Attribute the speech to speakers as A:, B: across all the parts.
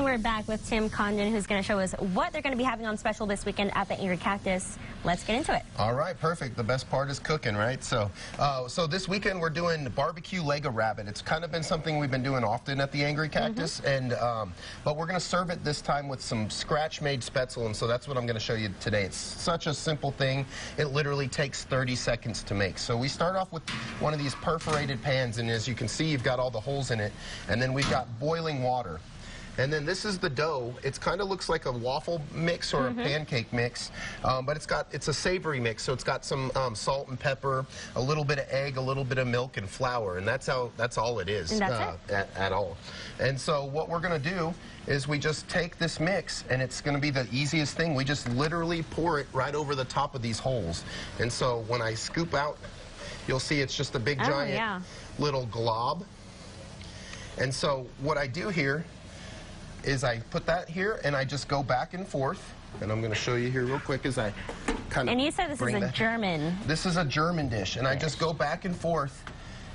A: we're back with Tim Condon, who's going to show us what they're going to be having on special this weekend at the Angry Cactus. Let's get into it.
B: All right, perfect. The best part is cooking, right? So this weekend we're doing barbecue leg of rabbit. It's kind of been something we've been doing often at the Angry Cactus, and but we're going to serve it this time with some scratch-made spätzle, and so that's what I'm going to show you today. It's such a simple thing. It literally takes 30 seconds to make. So we start off with one of these perforated pans, and as you can see, you've got all the holes in it, and then we've got boiling water. And then this is the dough. It kind of looks like a waffle mix or a pancake mix, but it's a savory mix. So it's got some salt and pepper, a little bit of egg, a little bit of milk, and flour, and that's all it is at all. And so what we're going to do is we just take this mix, and it's going to be the easiest thing. We just literally pour it right over the top of these holes. And so when I scoop out, you'll see it's just a big giant little glob. And so what I do here is I put that here, and I just go back and forth, and I'm going to show you here real quick as I kind of.
A: And you said this is a German.
B: This is a German dish, and I just go back and forth,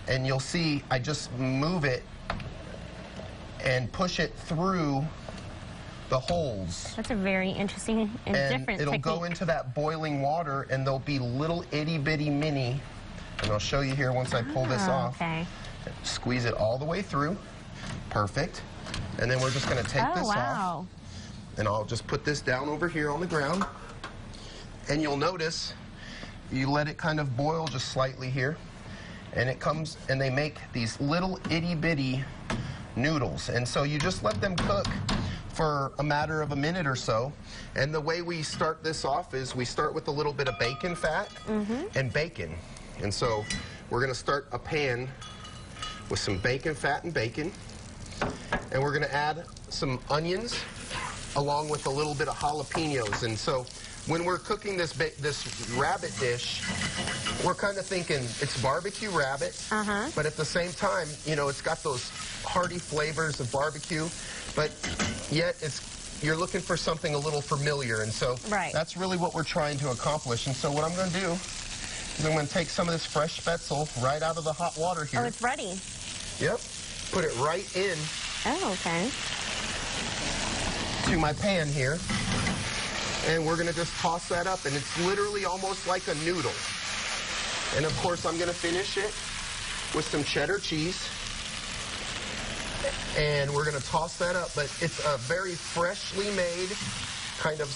B: and you'll see I just move it and push it through the holes.
A: That's a very interesting and different
B: it'll
A: technique.
B: go into that boiling water, and there'll be little itty bitty mini, and I'll show you here once I pull this off.
A: Okay.
B: Squeeze it all the way through. Perfect. And then we're just going to take this off, and I'll just put this down over here on the ground, and you'll notice you let it kind of boil just slightly here, and it comes, and they make these little itty bitty noodles, and so you just let them cook for a matter of a minute or so. And the way we start this off is we start with a little bit of bacon fat and bacon, and so we're going to start a pan with some bacon fat and bacon. And we're going to add some onions along with a little bit of jalapenos. And so when we're cooking this rabbit dish, we're kind of thinking it's barbecue rabbit, but at the same time, you know, it's got those hearty flavors of barbecue, but yet you're looking for something a little familiar. And so that's really what we're trying to accomplish. And so what I'm going to do is I'm going to take some of this fresh spätzle right out of the hot water here.
A: Oh, it's ready.
B: Yep. Put it right in to my pan here, and we're going to just toss that up, and it's literally almost like a noodle. And of course I'm going to finish it with some cheddar cheese, and we're going to toss that up. But it's a very freshly made kind of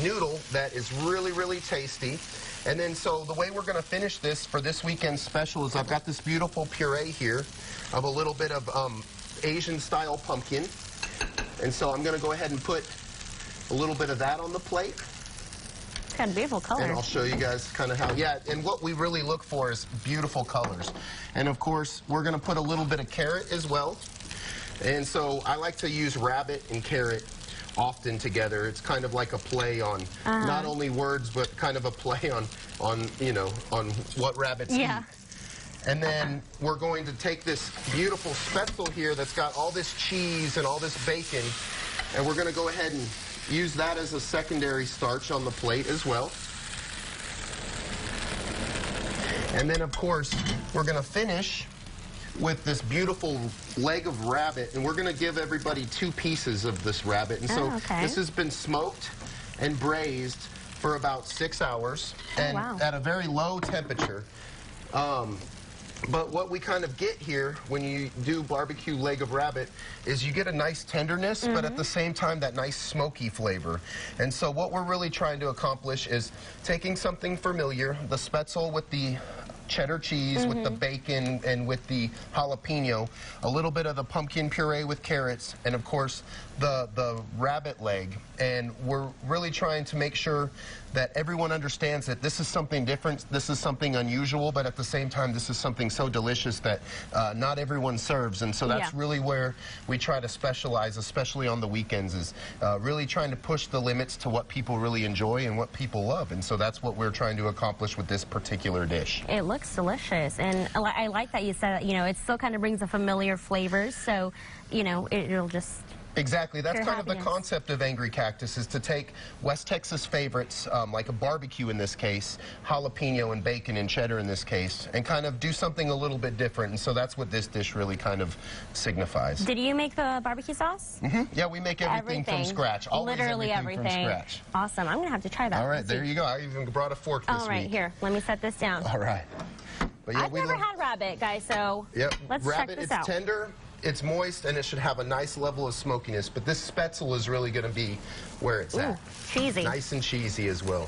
B: noodle that is really, really tasty. And then so the way we're going to finish this for this weekend special is I've got this beautiful puree here of a little bit of Asian-style pumpkin. And so I'm going to go ahead and put a little bit of that on the plate.
A: It's got a beautiful color.
B: And I'll show you guys kind of how, and what we really look for is beautiful colors. And of course, we're going to put a little bit of carrot as well. And so I like to use rabbit and carrot often together. It's kind of like a play on not only words, but kind of a play on you know, on what rabbits eat. And then we're going to take this beautiful spätzle here that's got all this cheese and all this bacon, and we're going to go ahead and use that as a secondary starch on the plate as well. And then, of course, we're going to finish with this beautiful leg of rabbit, and we're going to give everybody 2 pieces of this rabbit. And so this has been smoked and braised for about 6 hours and at a very low temperature. But what we kind of get here when you do barbecue leg of rabbit is you get a nice tenderness, but at the same time that nice smoky flavor. And so what we're really trying to accomplish is taking something familiar, the spätzle with the cheddar cheese, with the bacon and with the jalapeno, a little bit of the pumpkin puree with carrots, and of course the rabbit leg. And we're really trying to make sure that everyone understands that this is something different, this is something unusual, but at the same time this is something so delicious that not everyone serves. And so that's really where we try to specialize, especially on the weekends, is really trying to push the limits to what people really enjoy and what people love. And so that's what we're trying to accomplish with this particular dish.
A: It looks delicious, and I like that you said that, you know, it still kind of brings a familiar flavors, so, you know, it'll just
B: Exactly. That's kind of the concept of Angry Cactus, is to take West Texas favorites, like a barbecue in this case, jalapeno and bacon and cheddar in this case, and kind of do something a little bit different. And so that's what this dish really kind of signifies.
A: Did you make the barbecue sauce?
B: Mm-hmm. Yeah, we make everything from scratch. Always
A: Literally everything
B: from scratch.
A: Awesome. I'm going to have to try that.
B: All right, there you go. I even brought a fork this week.
A: All right, here. Let me set this down.
B: All right. But yeah,
A: I've never had rabbit, guys, so let's check this out.
B: It's tender. It's moist, and it should have a nice level of smokiness, but this spätzle is really going to be where it's at.
A: Cheesy.
B: Nice and cheesy as well.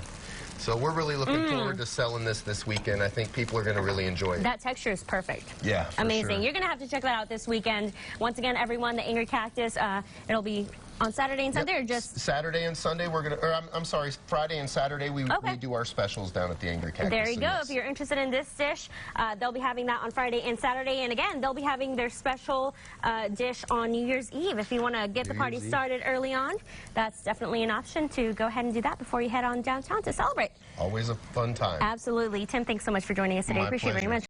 B: So we're really looking forward to selling this weekend. I think people are going to really enjoy it.
A: That texture is perfect.
B: Yeah,
A: amazing.
B: Sure.
A: You're going to have to check that out this weekend. Once again, everyone, the Angry Cactus, it'll be on Saturday and Sunday, or just
B: Saturday and Sunday? We're gonna, or I'm sorry, Friday and Saturday we do our specials down at the Angry Cactus.
A: There you go. If you're interested in this dish, they'll be having that on Friday and Saturday, and again, they'll be having their special dish on New Year's Eve. If you want to get the party started early on, that's definitely an option to go ahead and do that before you head on downtown to celebrate.
B: Always a fun time.
A: Absolutely. Tim, thanks so much for joining us today.
B: My
A: Appreciate it very much.